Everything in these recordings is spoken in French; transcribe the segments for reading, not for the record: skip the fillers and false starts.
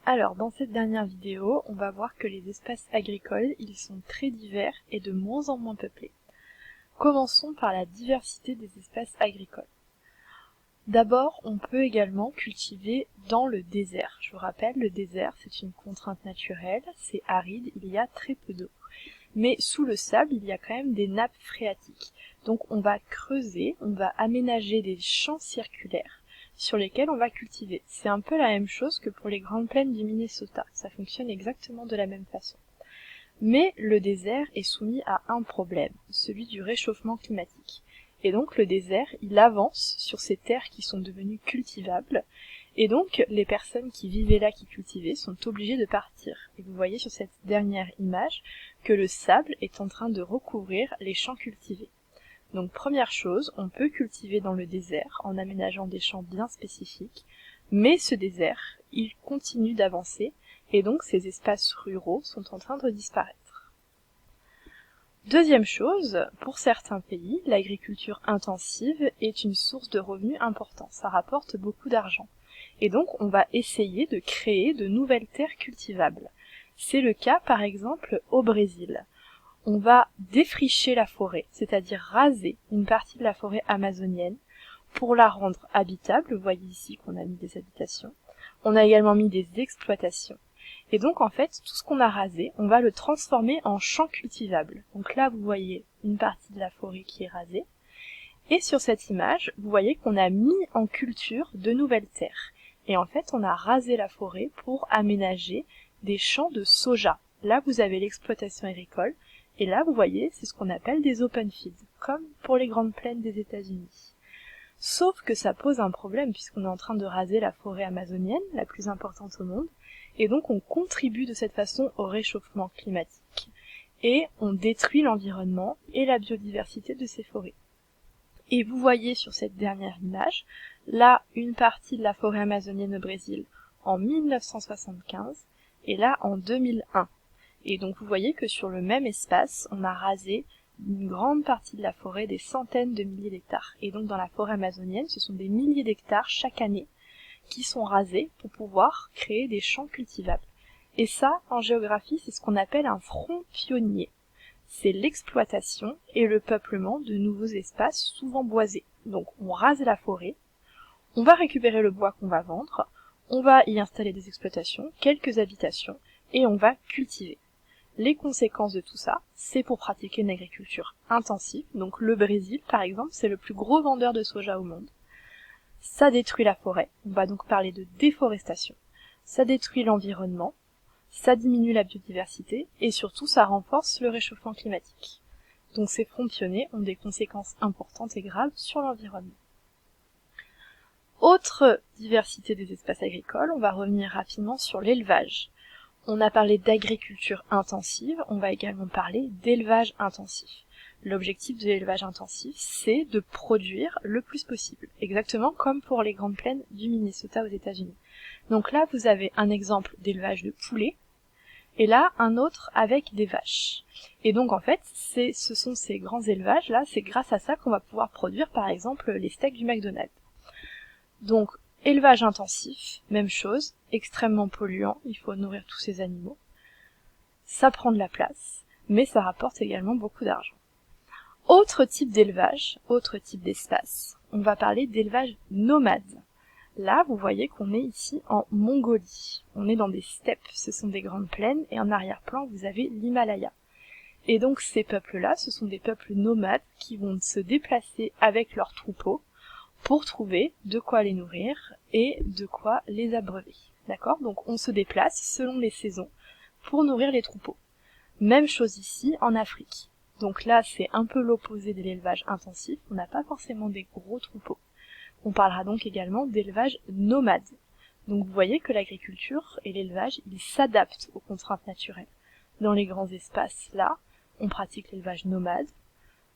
Alors, dans cette dernière vidéo, on va voir que les espaces agricoles, ils sont très divers et de moins en moins peuplés. Commençons par la diversité des espaces agricoles. D'abord, on peut également cultiver dans le désert. Je vous rappelle, le désert, c'est une contrainte naturelle, c'est aride, il y a très peu d'eau. Mais sous le sable, il y a quand même des nappes phréatiques. Donc on va creuser, on va aménager des champs circulaires sur lesquels on va cultiver. C'est un peu la même chose que pour les grandes plaines du Minnesota. Ça fonctionne exactement de la même façon. Mais le désert est soumis à un problème, celui du réchauffement climatique. Et donc le désert, il avance sur ces terres qui sont devenues cultivables, et donc les personnes qui vivaient là, qui cultivaient, sont obligées de partir. Et vous voyez sur cette dernière image que le sable est en train de recouvrir les champs cultivés. Donc première chose, on peut cultiver dans le désert en aménageant des champs bien spécifiques, mais ce désert, il continue d'avancer, et donc ces espaces ruraux sont en train de disparaître. Deuxième chose, pour certains pays, l'agriculture intensive est une source de revenus importante, ça rapporte beaucoup d'argent. Et donc on va essayer de créer de nouvelles terres cultivables. C'est le cas par exemple au Brésil. On va défricher la forêt, c'est-à-dire raser une partie de la forêt amazonienne pour la rendre habitable. Vous voyez ici qu'on a mis des habitations. On a également mis des exploitations. Et donc en fait, tout ce qu'on a rasé, on va le transformer en champs cultivables. Donc là, vous voyez une partie de la forêt qui est rasée. Et sur cette image, vous voyez qu'on a mis en culture de nouvelles terres. Et en fait, on a rasé la forêt pour aménager des champs de soja. Là, vous avez l'exploitation agricole. Et là, vous voyez, c'est ce qu'on appelle des open fields, comme pour les grandes plaines des États-Unis. Sauf que ça pose un problème, puisqu'on est en train de raser la forêt amazonienne, la plus importante au monde, et donc on contribue de cette façon au réchauffement climatique, et on détruit l'environnement et la biodiversité de ces forêts. Et vous voyez sur cette dernière image, là, une partie de la forêt amazonienne au Brésil en 1975, et là en 2001. Et donc vous voyez que sur le même espace, on a rasé une grande partie de la forêt, des centaines de milliers d'hectares. Et donc dans la forêt amazonienne, ce sont des milliers d'hectares chaque année qui sont rasés pour pouvoir créer des champs cultivables. Et ça, en géographie, c'est ce qu'on appelle un front pionnier. C'est l'exploitation et le peuplement de nouveaux espaces souvent boisés. Donc on rase la forêt, on va récupérer le bois qu'on va vendre, on va y installer des exploitations, quelques habitations, et on va cultiver. Les conséquences de tout ça, c'est pour pratiquer une agriculture intensive. Donc le Brésil, par exemple, c'est le plus gros vendeur de soja au monde. Ça détruit la forêt, on va donc parler de déforestation. Ça détruit l'environnement, ça diminue la biodiversité, et surtout ça renforce le réchauffement climatique. Donc ces fronts pionniers ont des conséquences importantes et graves sur l'environnement. Autre diversité des espaces agricoles, on va revenir rapidement sur l'élevage. On a parlé d'agriculture intensive, on va également parler d'élevage intensif. L'objectif de l'élevage intensif, c'est de produire le plus possible, exactement comme pour les grandes plaines du Minnesota aux États-Unis. Donc là, vous avez un exemple d'élevage de poulets, et là, un autre avec des vaches. Et donc en fait, ce sont ces grands élevages-là, c'est grâce à ça qu'on va pouvoir produire par exemple les steaks du McDonald's. Donc, élevage intensif, même chose, extrêmement polluant, il faut nourrir tous ces animaux. Ça prend de la place, mais ça rapporte également beaucoup d'argent. Autre type d'élevage, autre type d'espace, on va parler d'élevage nomade. Là, vous voyez qu'on est ici en Mongolie. On est dans des steppes, ce sont des grandes plaines, et en arrière-plan, vous avez l'Himalaya. Et donc ces peuples-là, ce sont des peuples nomades qui vont se déplacer avec leurs troupeaux pour trouver de quoi les nourrir et de quoi les abreuver. D'accord ? Donc on se déplace selon les saisons pour nourrir les troupeaux. Même chose ici en Afrique. Donc là, c'est un peu l'opposé de l'élevage intensif, on n'a pas forcément des gros troupeaux. On parlera donc également d'élevage nomade. Donc vous voyez que l'agriculture et l'élevage, ils s'adaptent aux contraintes naturelles. Dans les grands espaces, là, on pratique l'élevage nomade.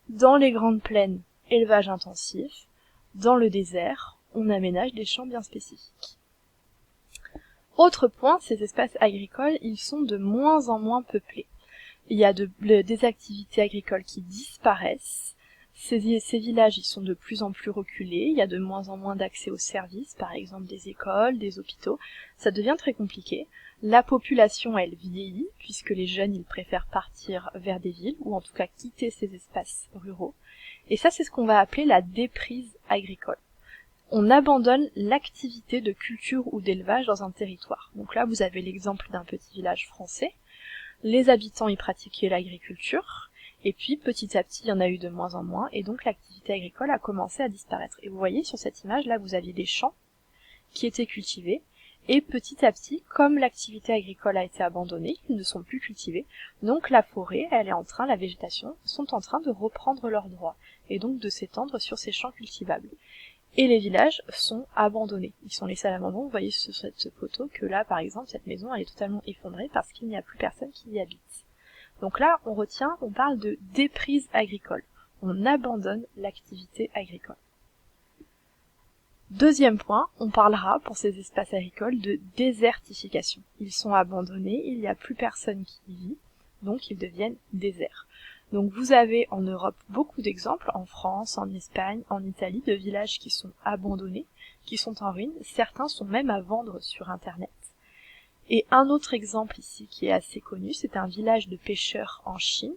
Dans les grandes plaines, élevage intensif. Dans le désert, on aménage des champs bien spécifiques. Autre point, ces espaces agricoles, ils sont de moins en moins peuplés. Il y a des activités agricoles qui disparaissent. Ces villages, ils sont de plus en plus reculés, il y a de moins en moins d'accès aux services, par exemple des écoles, des hôpitaux, ça devient très compliqué. La population, elle vieillit, puisque les jeunes, ils préfèrent partir vers des villes, ou en tout cas quitter ces espaces ruraux. Et ça, c'est ce qu'on va appeler la déprise agricole. On abandonne l'activité de culture ou d'élevage dans un territoire. Donc là, vous avez l'exemple d'un petit village français. Les habitants y pratiquaient l'agriculture, et puis petit à petit, il y en a eu de moins en moins, et donc l'activité agricole a commencé à disparaître. Et vous voyez sur cette image, là, vous aviez des champs qui étaient cultivés, et petit à petit, comme l'activité agricole a été abandonnée, ils ne sont plus cultivés, donc la forêt, la végétation, sont en train de reprendre leurs droits, et donc de s'étendre sur ces champs cultivables. Et les villages sont abandonnés, ils sont laissés à l'abandon. Vous voyez sur cette photo que là, par exemple, cette maison, elle est totalement effondrée parce qu'il n'y a plus personne qui y habite. Donc là, on parle de déprise agricole. On abandonne l'activité agricole. Deuxième point, on parlera pour ces espaces agricoles de désertification. Ils sont abandonnés, il n'y a plus personne qui y vit, donc ils deviennent déserts. Donc vous avez en Europe beaucoup d'exemples, en France, en Espagne, en Italie, de villages qui sont abandonnés, qui sont en ruine. Certains sont même à vendre sur Internet. Et un autre exemple ici qui est assez connu, c'est un village de pêcheurs en Chine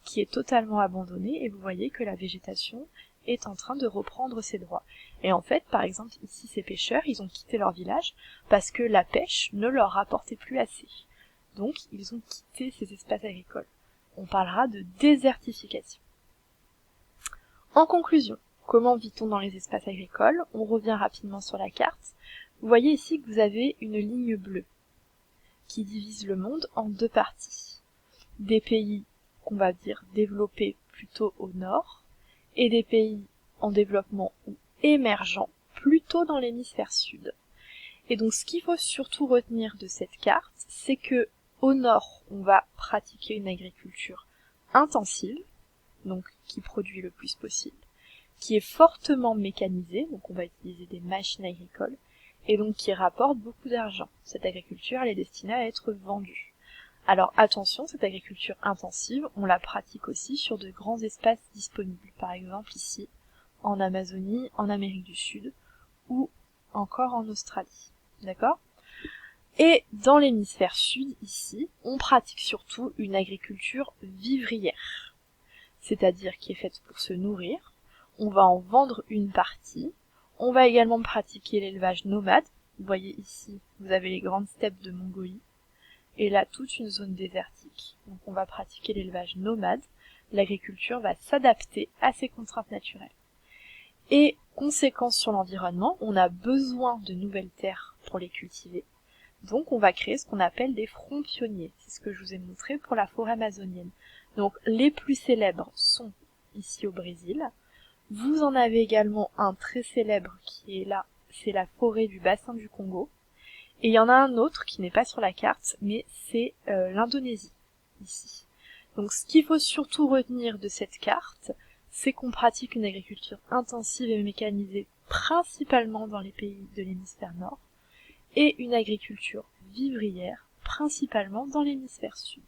qui est totalement abandonné et vous voyez que la végétation est en train de reprendre ses droits. Et en fait, par exemple, ici, ces pêcheurs, ils ont quitté leur village parce que la pêche ne leur rapportait plus assez. Donc, ils ont quitté ces espaces agricoles. On parlera de désertification. En conclusion, comment vit-on dans les espaces agricoles? On revient rapidement sur la carte. Vous voyez ici que vous avez une ligne bleue qui divise le monde en deux parties. Des pays qu'on va dire développés plutôt au nord, et des pays en développement ou émergents plutôt dans l'hémisphère sud. Et donc ce qu'il faut surtout retenir de cette carte, c'est que au nord, on va pratiquer une agriculture intensive, donc qui produit le plus possible, qui est fortement mécanisée, donc on va utiliser des machines agricoles, et donc qui rapporte beaucoup d'argent. Cette agriculture, elle est destinée à être vendue. Alors attention, cette agriculture intensive, on la pratique aussi sur de grands espaces disponibles, par exemple ici, en Amazonie, en Amérique du Sud, ou encore en Australie. D'accord ? Et dans l'hémisphère sud, ici, on pratique surtout une agriculture vivrière, c'est-à-dire qui est faite pour se nourrir. On va en vendre une partie. On va également pratiquer l'élevage nomade. Vous voyez ici, vous avez les grandes steppes de Mongolie. Et là, toute une zone désertique. Donc on va pratiquer l'élevage nomade. L'agriculture va s'adapter à ces contraintes naturelles. Et conséquence sur l'environnement, on a besoin de nouvelles terres pour les cultiver. Donc on va créer ce qu'on appelle des fronts pionniers. C'est ce que je vous ai montré pour la forêt amazonienne. Donc les plus célèbres sont ici au Brésil. Vous en avez également un très célèbre qui est là, c'est la forêt du bassin du Congo. Et il y en a un autre qui n'est pas sur la carte, mais c'est l'Indonésie, ici. Donc ce qu'il faut surtout retenir de cette carte, c'est qu'on pratique une agriculture intensive et mécanisée principalement dans les pays de l'hémisphère nord, et une agriculture vivrière principalement dans l'hémisphère sud.